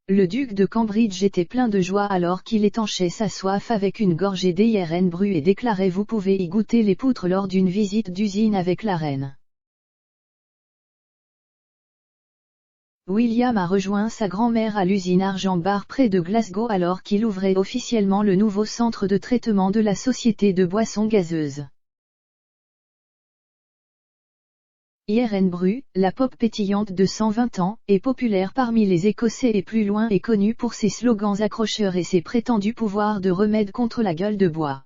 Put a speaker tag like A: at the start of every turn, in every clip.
A: Le duc de Cambridge était plein de joie alors qu'il étanchait sa soif avec une gorgée d'Yeren Bru et déclarait: vous pouvez y goûter les poutres lors d'une visite d'usine avec la reine. William a rejoint sa grand-mère à l'usine Argent Bar près de Glasgow alors qu'il ouvrait officiellement le nouveau centre de traitement de la société de boissons gazeuses. Yeren Bru, la pop pétillante de 120 ans, est populaire parmi les Écossais et plus loin est connue pour ses slogans accrocheurs et ses prétendus pouvoirs de remède contre la gueule de bois.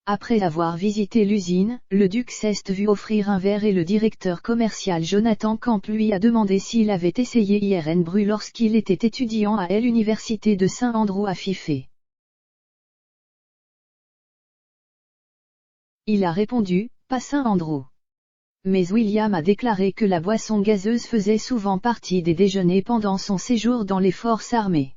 A: Après avoir visité l'usine, le duc s'est vu offrir un verre et le directeur commercial Jonathan Camp lui a demandé s'il avait essayé Yeren Bru lorsqu'il était étudiant à l'université de St Andrews à Fife. Il a répondu, pas St Andrews. Mais William a déclaré que la boisson gazeuse faisait souvent partie des déjeuners pendant son séjour dans les forces armées.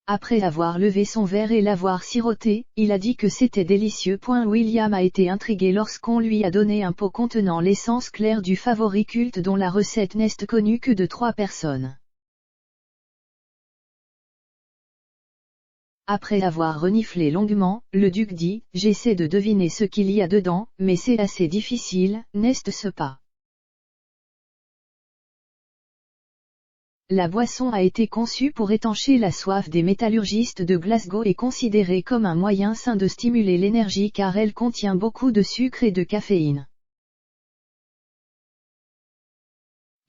A: Après avoir levé son verre et l'avoir siroté, il a dit que c'était délicieux. William a été intrigué lorsqu'on lui a donné un pot contenant l'essence claire du favori culte dont la recette n'est connue que de 3 personnes. Après avoir reniflé longuement, le duc dit: j'essaie de deviner ce qu'il y a dedans, mais c'est assez difficile, n'est-ce pas? La boisson a été conçue pour étancher la soif des métallurgistes de Glasgow et considérée comme un moyen sain de stimuler l'énergie car elle contient beaucoup de sucre et de caféine.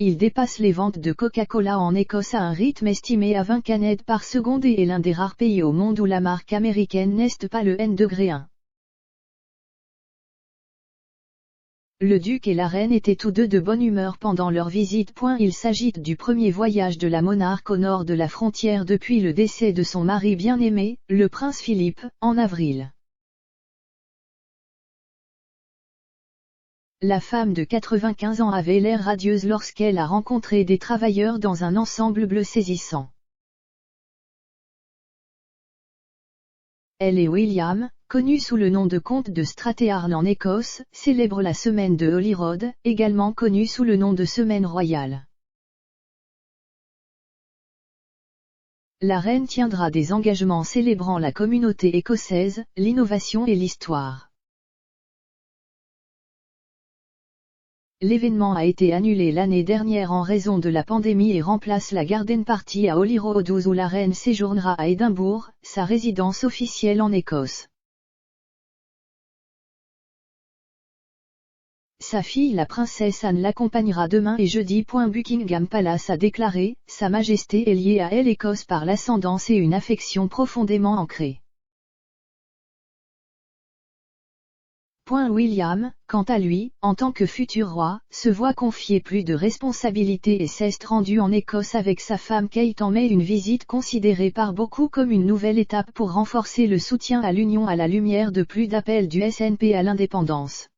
A: Il dépasse les ventes de Coca-Cola en Écosse à un rythme estimé à 20 canettes par seconde et est l'un des rares pays au monde où la marque américaine n'est pas le N-1. Le duc et la reine étaient tous deux de bonne humeur pendant leur visite. Il s'agit du premier voyage de la monarque au nord de la frontière depuis le décès de son mari bien-aimé, le prince Philippe, en avril. La femme de 95 ans avait l'air radieuse lorsqu'elle a rencontré des travailleurs dans un ensemble bleu saisissant. Elle et William, connus sous le nom de comte de Strathearn en Écosse, célèbrent la semaine de Holyrood, également connue sous le nom de semaine royale. La reine tiendra des engagements célébrant la communauté écossaise, l'innovation et l'histoire. L'événement a été annulé l'année dernière en raison de la pandémie et remplace la Garden Party à Holyrood où la reine séjournera à Édimbourg, sa résidence officielle en Écosse. Sa fille la princesse Anne l'accompagnera demain et jeudi. Buckingham Palace a déclaré: Sa Majesté est liée à l'Écosse par l'ascendance et une affection profondément ancrée. William, quant à lui, en tant que futur roi, se voit confier plus de responsabilités et s'est rendu en Écosse avec sa femme Kate en mai, une visite considérée par beaucoup comme une nouvelle étape pour renforcer le soutien à l'Union à la lumière de plus d'appels du SNP à l'indépendance.